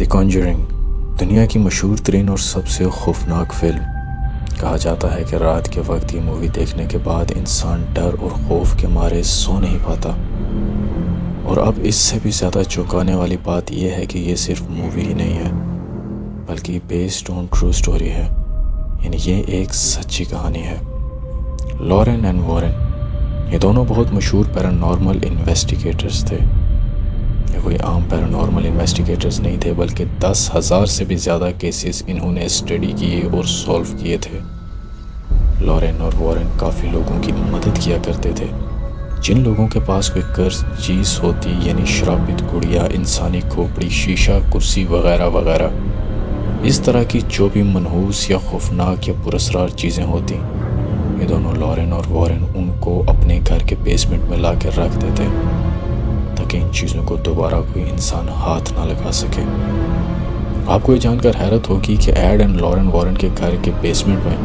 دی کانجرنگ دنیا کی مشہور ترین اور سب سے خوفناک فلم. کہا جاتا ہے کہ رات کے وقت یہ مووی دیکھنے کے بعد انسان ڈر اور خوف کے مارے سو نہیں پاتا. اور اب اس سے بھی زیادہ چونکانے والی بات یہ ہے کہ یہ صرف مووی ہی نہیں ہے بلکہ بیسڈ آن ٹرو سٹوری ہے. یعنی یہ ایک سچی کہانی ہے. لارن اینڈ وارن یہ دونوں بہت مشہور پیرانارمل انویسٹیگیٹرز تھے. یہ کوئی عام پیرانارمل انویسٹیگیٹرز نہیں تھے بلکہ 10,000 سے بھی زیادہ کیسز انہوں نے اسٹڈی کیے اور سولو کیے تھے. لارن اور وارن کافی لوگوں کی مدد کیا کرتے تھے. جن لوگوں کے پاس کوئی قرض چیز ہوتی یعنی شرابت گڑیا، انسانی کھوپڑی، شیشہ، کرسی وغیرہ وغیرہ، اس طرح کی جو بھی منحوس یا خوفناک یا پراسرار چیزیں ہوتی، یہ دونوں لارن اور وارن ان کو اپنے گھر کے بیسمنٹ میں لا کے رکھ دیتے تاکہ ان چیزوں کو دوبارہ کوئی انسان ہاتھ نہ لگا سکے. آپ کو یہ جان کر حیرت ہوگی کہ ایڈ اینڈ لارن وارن کے گھر کے بیسمنٹ میں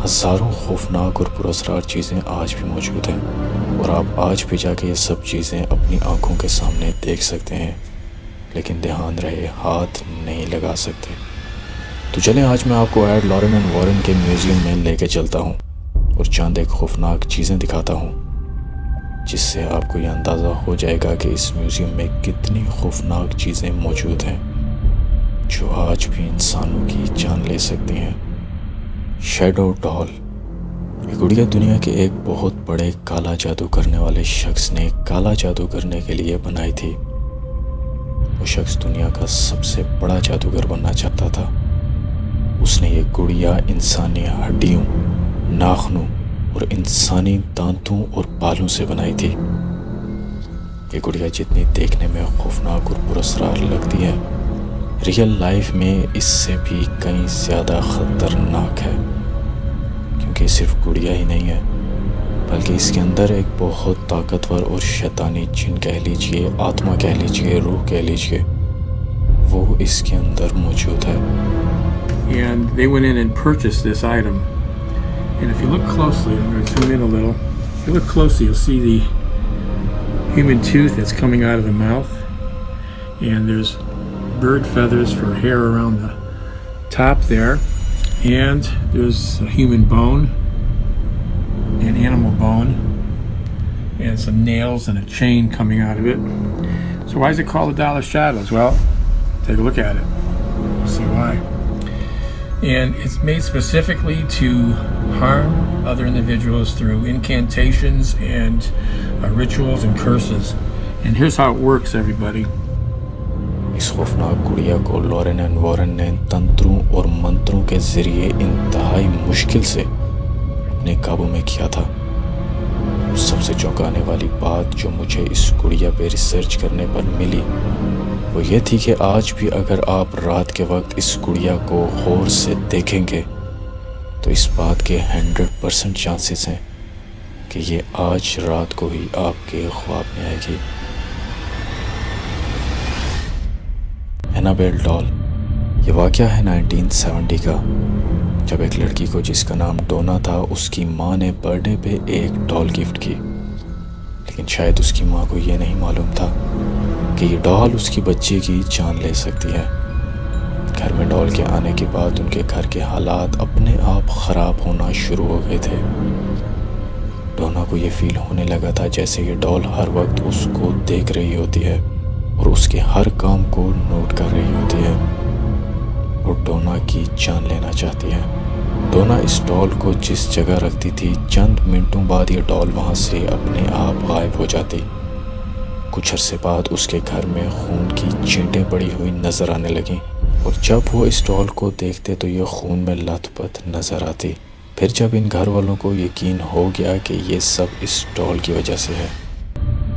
ہزاروں خوفناک اور پراسرار چیزیں آج بھی موجود ہیں اور آپ آج بھی جا کے یہ سب چیزیں اپنی آنکھوں کے سامنے دیکھ سکتے ہیں، لیکن دھیان رہے ہاتھ نہیں لگا سکتے. تو چلیں آج میں آپ کو ایڈ لارن اینڈ وارن کے میوزیم میں لے کے چلتا ہوں اور چند ایک خوفناک چیزیں دکھاتا ہوں جس سے آپ کو یہ اندازہ ہو جائے گا کہ اس میوزیم میں کتنی خوفناک چیزیں موجود ہیں جو آج بھی انسانوں کی جان لے سکتی ہیں. شیڈو ڈال یہ گڑیا دنیا کے ایک بہت بڑے کالا جادو کرنے والے شخص نے کالا جادو کرنے کے لیے بنائی تھی. وہ شخص دنیا کا سب سے بڑا جادوگر بننا چاہتا تھا. اس نے یہ گڑیا انسانی ہڈیوں، ناخنوں اور انسانی دانتوں اور بالوں سے بنائی تھی. یہ گڑیا جتنی دیکھنے میں خوفناک اور پراسرار لگتی ہے، ریئل لائف میں اس سے بھی کہیں زیادہ خطرناک ہے، کیونکہ صرف گڑیا ہی نہیں ہے بلکہ اس کے اندر ایک بہت طاقتور اور شیطانی جن کہہ لیجئے، آتما کہہ لیجئے، روح کہہ لیجئے، وہ اس کے اندر موجود ہے. And they went in and purchased this item. And if you look closely, I'm going to zoom in a little. If you look closely, you'll see the human tooth that's coming out of the mouth. And there's bird feathers for hair around the top there. And there's a human bone, an animal bone, and some nails and a chain coming out of it. So why is it called the Doll of Shadows? Well, take a look at it. You'll see why. And it's made specifically to harm other individuals through incantations and rituals and curses. And here's how it works, everybody. اس خوفناک گڑیا کو learn and Warren نے تنتروں اور منتروں کے ذریعے انتہائی مشکل سے اپنے قابو میں کیا تھا. سب سے چونکانے والی بات جو مجھے اس گڑیا پہ ریسرچ کرنے پر ملی وہ یہ تھی کہ آج بھی اگر آپ رات کے وقت اس گڑیا کو غور سے دیکھیں گے تو اس بات کے 100% چانسز ہیں کہ یہ آج رات کو ہی آپ کے خواب میں آئے گی. اینابیل ڈال یہ واقعہ ہے 1970 کا، جب ایک لڑکی کو جس کا نام ڈونا تھا اس کی ماں نے برتھ ڈے پہ ایک ڈال گفٹ کی. لیکن شاید اس کی ماں کو یہ نہیں معلوم تھا کہ یہ ڈال اس کی بچی کی جان لے سکتی ہے. گھر میں ڈال کے آنے کے بعد ان کے گھر کے حالات اپنے آپ خراب ہونا شروع ہو گئے تھے. ڈونا کو یہ فیل ہونے لگا تھا جیسے یہ ڈال ہر وقت اس کو دیکھ رہی ہوتی ہے اور اس کے ہر کام کو نوٹ کر رہی ہوتی ہے اور ڈونا کی جان لینا چاہتی ہے. ڈونا اس ڈال کو جس جگہ رکھتی تھی چند منٹوں بعد یہ ڈال وہاں سے اپنے آپ غائب ہو جاتی. کچھ عرصے بعد اس کے گھر میں خون کی چینٹیں پڑی ہوئی نظر آنے لگیں اور جب وہ اس ڈال کو دیکھتے تو یہ خون میں لت پت نظر آتی. پھر جب ان گھر والوں کو یقین ہو گیا کہ یہ سب اس ڈال کی وجہ سے ہے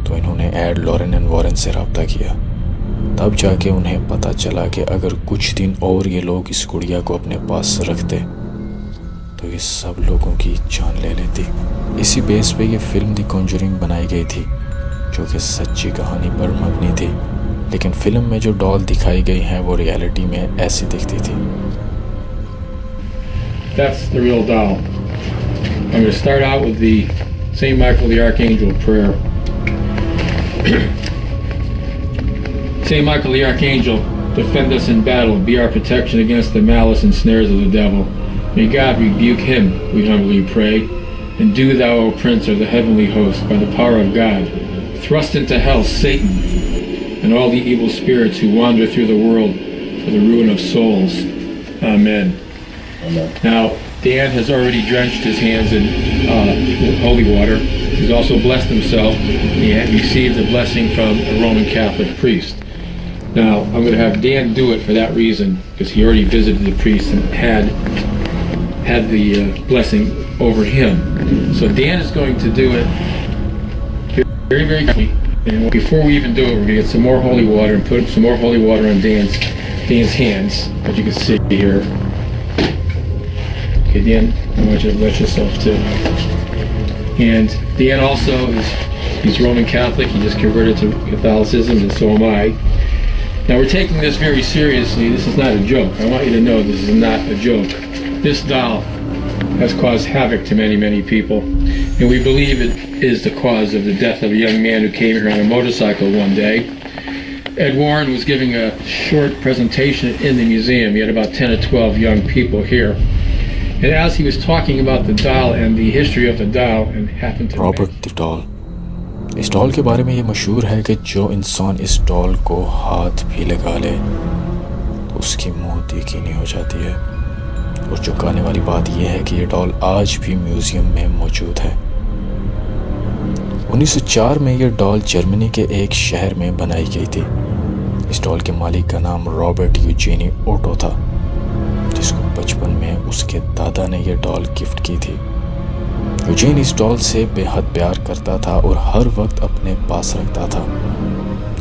تو انہوں نے ایڈ لارن اینڈ وارن سے رابطہ کیا. تب جا کے انہیں پتہ چلا کہ اگر کچھ دن اور یہ لوگ اس گڑیا کو اپنے پاس رکھتے تو یہ سب لوگوں کی جان لے لیتی. اسی بیس پہ یہ فلم دی کانجرنگ بنائی گئی تھی جو کہ سچی کہانی پر مبنی تھی، لیکن فلم میں جو ڈال دکھائی گئی ہیں وہ ریالٹی میں ایسی دکھتی تھی. That's the real doll. I'm going to start out with the St. Michael the Archangel prayer. St. Michael the Archangel, defend us in battle, be our protection against the malice and snares of the devil. May God rebuke him, we humbly pray. And do thou, O Prince of the heavenly host, by the power of God, thrust into hell Satan and all the evil spirits who wander through the world for the ruin of souls. Amen. Amen. Now, Dan has already drenched his hands in holy water. He's also blessed himself. He had received a blessing from a Roman Catholic priest. Now, I'm going to have Dan do it for that reason, because he already visited the priest and had the blessing over him. So Dan is going to do it very, very quickly. And before we even do it, we're going to get some more holy water and put some more holy water on Dan's hands, as you can see here. Okay, Dan, I want you to bless yourself too. And Dan also he's Roman Catholic. He just converted to Catholicism, and so am I. Now we're taking this very seriously. This is not a joke. I want you to know this is not a joke. This doll has caused havoc to many, many people. And we believe it is the cause of the death of a young man who came here on a motorcycle one day. Ed Warren was giving a short presentation in the museum. He had about 10 or 12 young people here. And as he was talking about the doll and the history of the doll, and happened to Robert the doll. اس ڈال کے بارے میں یہ مشہور ہے کہ جو انسان اس ڈال کو ہاتھ بھی لگا لے تو اس کی موت یقینی ہو جاتی ہے. اور چونکانے والی بات یہ ہے کہ یہ ڈال آج بھی میوزیم میں موجود ہے. 1904 میں یہ ڈال جرمنی کے ایک شہر میں بنائی گئی تھی. اس ڈال کے مالک کا نام رابرٹ یوجینی اوٹو تھا، جس کو بچپن میں اس کے دادا نے یہ ڈال گفٹ کی تھی. یوجین اس ڈال سے بے حد پیار کرتا تھا اور ہر وقت اپنے پاس رکھتا تھا،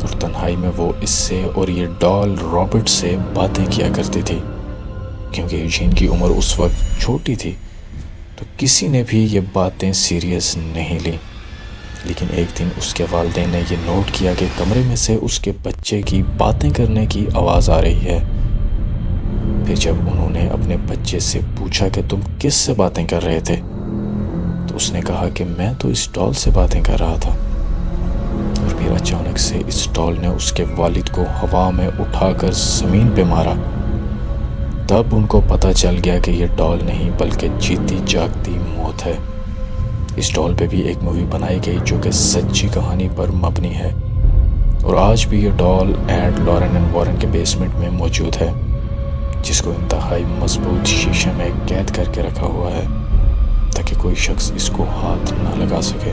اور تنہائی میں وہ اس سے اور یہ ڈال رابرٹ سے باتیں کیا کرتی تھی. کیونکہ یوجین کی عمر اس وقت چھوٹی تھی تو کسی نے بھی یہ باتیں سیریس نہیں لیں. لیکن ایک دن اس کے والدین نے یہ نوٹ کیا کہ کمرے میں سے اس کے بچے کی باتیں کرنے کی آواز آ رہی ہے. پھر جب انہوں نے اپنے بچے سے پوچھا کہ تم کس سے باتیں کر رہے تھے تو اس نے کہا کہ میں تو اس ڈال سے باتیں کر رہا تھا. اور پھر اچانک سے اس ڈال نے اس کے والد کو ہوا میں اٹھا کر زمین پہ مارا. تب ان کو پتہ چل گیا کہ یہ ڈال نہیں بلکہ جیتی جاگتی موت ہے. اس ڈال پہ بھی ایک مووی بنائی گئی جو کہ سچی کہانی پر مبنی ہے، اور آج بھی یہ ڈال ایڈ لارن اینڈ وارن کے بیسمنٹ میں موجود ہے، جس کو انتہائی مضبوط شیشے میں قید کر کے رکھا ہوا ہے تاکہ کوئی شخص اس کو ہاتھ نہ لگا سکے.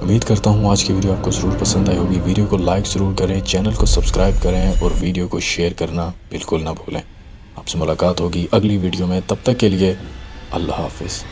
امید کرتا ہوں آج کی ویڈیو آپ کو ضرور پسند آئی ہوگی. ویڈیو کو لائک ضرور کریں، چینل کو سبسکرائب کریں اور ویڈیو کو شیئر کرنا بالکل نہ بھولیں. آپ سے ملاقات ہوگی اگلی ویڈیو میں، تب تک کے لیے اللہ حافظ.